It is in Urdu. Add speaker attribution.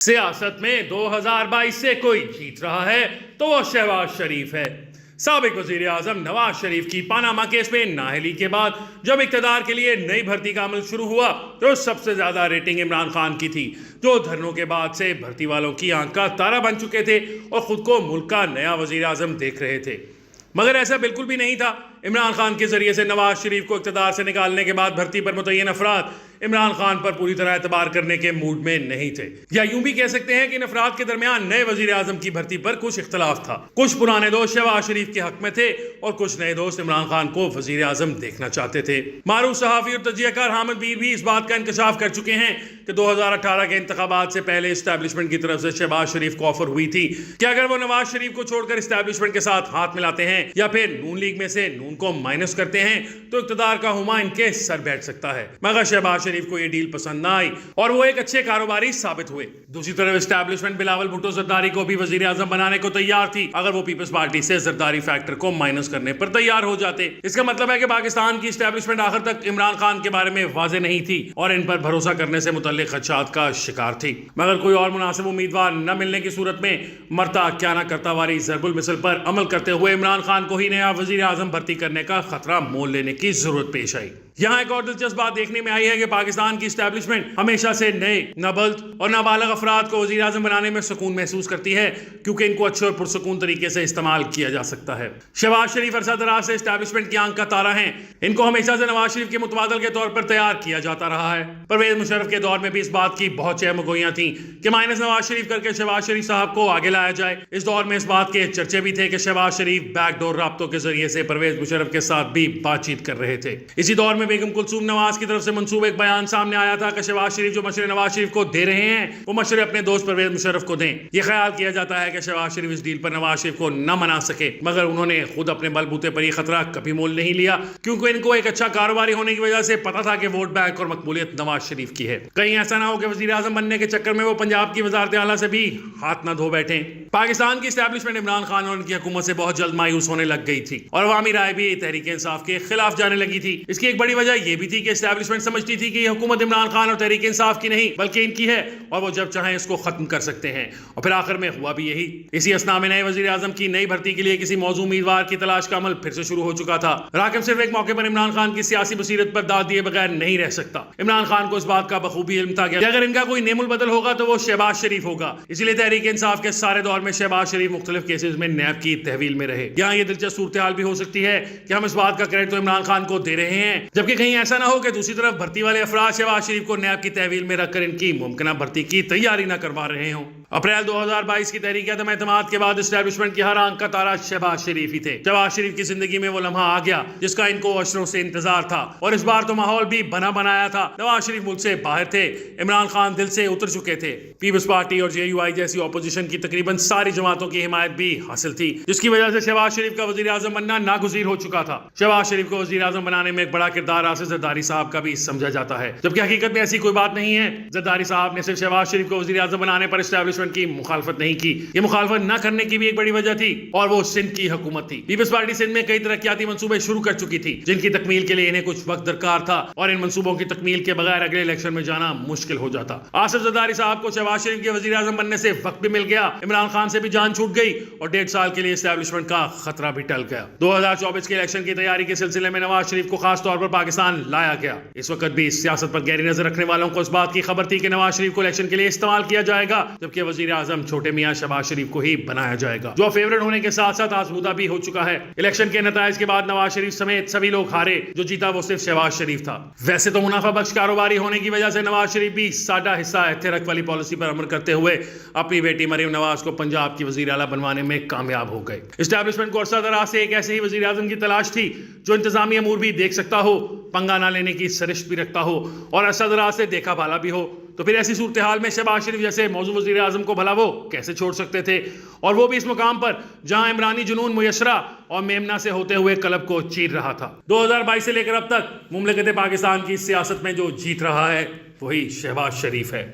Speaker 1: سیاست میں 2022 سے کوئی جیت رہا ہے تو وہ شہباز شریف ہے۔ سابق وزیر اعظم نواز شریف کی پاناما کیس میں نااہلی کے بعد جب اقتدار کے لیے نئی بھرتی کا عمل شروع ہوا تو سب سے زیادہ ریٹنگ عمران خان کی تھی، جو دھرنوں کے بعد سے بھرتی والوں کی آنکھ کا تارا بن چکے تھے اور خود کو ملک کا نیا وزیر اعظم دیکھ رہے تھے۔ مگر ایسا بالکل بھی نہیں تھا۔ عمران خان کے ذریعے سے نواز شریف کو اقتدار سے نکالنے کے بعد بھرتی پر متعین افراد عمران خان پر پوری طرح اعتبار کرنے کے موڈ میں نہیں تھے، یا یوں بھی کہہ سکتے ہیں کہ ان افراد کے درمیان نئے وزیر اعظم کی بھرتی پر کچھ اختلاف تھا۔ کچھ پرانے دوست شہباز شریف کے حق میں تھے اور کچھ نئے دوست عمران خان کو وزیر اعظم دیکھنا چاہتے تھے۔ معروف صحافی اور تجزیہ کار حامد میر بھی اس بات کا انکشاف کر چکے ہیں کہ 2018 کے انتخابات سے پہلے اسٹیبلشمنٹ کی طرف سے شہباز شریف کو آفر ہوئی تھی کہ اگر وہ نواز شریف کو چھوڑ کر اسٹیبلشمنٹ کے ساتھ ہاتھ ملاتے ہیں یا پھر نون لیگ میں سے نون کو مائنس کرتے ہیں تو اقتدار کا ہما ان کے سر بیٹھ سکتا ہے۔ مگر شہباز شریف کو یہ ڈیل پسند نہ آئی اور وہ ایک اچھے کاروباری ثابت ہوئے۔ دوسری طرف اسٹیبلشمنٹ بلاول بھٹو زرداری کو بھی وزیر اعظم بنانے کو تیار تھی اگر وہ پیپلز پارٹی سے زرداری فیکٹر کو مائنس کرنے پر تیار ہو جاتے۔ اس کا مطلب ہے کہ پاکستان کی اسٹیبلشمنٹ آخر تک عمران خان کے بارے میں واضح نہیں تھی اور ان پر بھروسہ کرنے سے متعلق خدشات کا شکار تھی۔ مگر کوئی اور مناسب امیدوار نہ ملنے کی صورت میں مرتا کیا نہ کرتا واری ضرب المثل پر عمل کرتے ہوئے عمران خان کو ہی نیا وزیر اعظم بھرتی کرنے کا خطرہ مول لینے کی ضرورت پیش آئی۔ یہاں ایک اور دلچسپ بات دیکھنے میں آئی ہے کہ پاکستان کی اسٹیبلشمنٹ ہمیشہ سے نئے، نابلد اور نابالغ افراد کو وزیر اعظم بنانے میں سکون محسوس کرتی ہے کیونکہ ان کو اچھے اور پرسکون طریقے سے استعمال کیا جا سکتا ہے۔ شہباز شریف عرصہ دراز سے اسٹیبلشمنٹ کی آنکھ کا تارا ہیں۔ ان کو ہمیشہ سے نواز شریف کے متبادل کے طور پر تیار کیا جاتا رہا ہے۔ پرویز مشرف کے دور میں بھی اس بات کی بہت چہم گوئیاں تھیں کہ مائنس نواز شریف کر کے شہباز شریف صاحب کو آگے لایا جائے۔ اس دور میں اس بات کے چرچے بھی تھے کہ شہباز شریف بیک ڈور رابطوں کے ذریعے سے پرویز مشرف کے ساتھ بھی بات چیت کر رہے تھے۔ اسی دور میں بیگم کلثوم نواز کی طرف سے منسوب ایک بیان سامنے آیا تھا کہ شہباز شریف جو مشورے نواز شریف کو دے رہے ہیں وہ مشورے اپنے دوست پرویز مشرف کو دیں۔ یہ خیال کیا جاتا ہے کہ شہباز شریف اس ڈیل پر نواز شریف کو نہ منا سکے، مگر انہوں نے خود اپنے بل بوتے پر یہ خطرہ کبھی مول نہیں لیا کیونکہ ان کو ایک اچھا کاروباری ہونے کی وجہ سے پتا تھا کہ ووٹ بینک اور مقبولیت نواز شریف کی ہے۔ کہیں ایسا نہ ہو کہ وزیر اعظم بننے کے چکر میں وہ پنجاب کی وزارت اعلیٰ سے بھی ہاتھ نہ دھو بیٹھیں۔ پاکستان کی اسٹیبلشمنٹ عمران خان اور ان کی حکومت سے بہت جلد مایوس ہونے لگ گئی تھی اور عوامی رائے بھی تحریک انصاف کے خلاف جانے لگی تھی۔ اس کی ایک بڑی وجہ یہ بھی تھی کہ اسٹیبلشمنٹ سمجھتی تھی کہ یہ حکومت عمران خان اور تحریک انصاف کی نہیں بلکہ ان کی ہے اور وہ جب چاہیں اس کو ختم کر سکتے ہیں، اور پھر آخر میں ہوا بھی یہی۔ اسی اثنا میں نئے وزیر اعظم کی نئی بھرتی کے لیے کسی موضوع امیدوار کی تلاش کا عمل پھر سے شروع ہو چکا تھا۔ راکم صرف ایک موقع پر عمران خان کی سیاسی بصیرت پر داد دیے بغیر نہیں رہ سکتا۔ عمران خان کو اس بات کا بخوبی علم تھا کہ اگر ان کا کوئی نیم البدل ہوگا تو وہ شہباز شریف ہوگا، اسی لیے تحریک انصاف کے سارے دور میں شہباز شریف مختلف کیسز میں نیب کی تحویل میں رہے۔ یہاں یہ دلچسپ صورتحال بھی ہو سکتی ہے کہ ہم اس بات کا کریڈٹ تو عمران خان کو دے رہے ہیں جبکہ کہیں ایسا نہ ہو کہ دوسری طرف بھرتی والے افراد شہباز شریف کو نیب کی تحویل میں رکھ کر ان کی ممکنہ بھرتی کی تیاری نہ کروا رہے ہوں۔ اپریل 2022 کی تحریک عدم اعتماد کے بعد اسٹیبلشمنٹ کی ہر آنکھ کا تارا شہباز شریف ہی تھے۔ شہباز شریف کی زندگی میں وہ لمحہ آ گیا جس کا ان کو اشروں سے انتظار تھا اور اس بار تو ماحول بھی بنا بنایا تھا۔ نواز شریف ملک سے باہر تھے، عمران خان دل سے اتر چکے تھے۔ پیپلز پارٹی اور JUI جیسی اپوزیشن کی تقریباً ساری جماعتوں کی حمایت بھی حاصل تھی جس کی وجہ سے شہباز شریف کا وزیر اعظم بننا ناگزیر ہو چکا تھا۔ شہباز شریف کو وزیر اعظم بنانے میں ایک بڑا کردار آصف زرداری صاحب کا بھی سمجھا جاتا ہے، جبکہ حقیقت میں ایسی کوئی بات نہیں ہے۔ زرداری صاحب نے صرف شہباز شریف کو وزیر اعظم بنانے پر اسٹیبلشمنٹ کی مخالفت نہیں کی، یہ مخالفت نہ کرنے کی بھی ایک بڑی وجہ تھی اور وہ سندھ کی حکومت تھی۔ پیپلز پارٹی سندھ میں کئی ترقیاتی منصوبے شروع کر چکی تھی جن کی تکمیل کے لیے انہیں کچھ وقت درکار تھا اور ان منصوبوں کی تکمیل کے بغیر اگلے الیکشن میں جانا مشکل ہو جاتا۔ آصف زرداری صاحب کو شہباز شریف کے وزیر اعظم بننے سے وقت بھی مل گیا، عمران خان سے بھی جان چھوٹ گئی اور 1.5 سال کے لیے اسٹیبلشمنٹ کا خطرہ بھی ٹل گیا۔ 2024 کے الیکشن کی تیاری کے سلسلے میں نواز شریف کو خاص طور پر پاکستان لایا گیا۔ اس وقت بھی سیاست پر گہری نظر رکھنے والوں کو اس بات کی خبر تھی کہ نواز شریف کو الیکشن کے لیے استعمال کیا جائے گا جبکہ وزیر اعظم چھوٹے میاں شہباز شریف کو ہی بنایا جائے گا، جو فیورٹ ہونے کے ساتھ ساتھ آزمودہ بھی ہو چکا ہے۔ الیکشن کے نتائج کے بعد نواز شریف سمیت سبھی لوگ ہارے، جو جیتا وہ صرف شہباز شریف تھا۔ ویسے تو منافع بخش کاروباری ہونے کی وجہ سے نواز شریف بھی سادہ حصہ اتحرک والی پالیسی پر عمل کرتے ہوئے اپنی بیٹی مریم نواز کو پنجاب کی وزیر اعلیٰ بنوانے میں کامیاب ہو گئے۔ اسٹیبلشمنٹ کو عرصہ دراز سے ایک ایسے ہی وزیر اعظم کی تلاش تھی جو انتظامی امور بھی دیکھ سکتا ہو، پنگا نہ لینے کی سرشت بھی رکھتا ہو اور عرصہ دراز سے دیکھا بھالا بھی ہو۔ تو پھر ایسی صورتحال میں شہباز شریف جیسے موضوع وزیر اعظم کو بھلا وہ کیسے چھوڑ سکتے تھے، اور وہ بھی اس مقام پر جہاں عمرانی جنون میسرہ اور میمنہ سے ہوتے ہوئے قلب کو چیر رہا تھا۔ 2022 سے لے کر اب تک مملکت پاکستان کی سیاست میں جو جیت رہا ہے وہی شہباز شریف ہے۔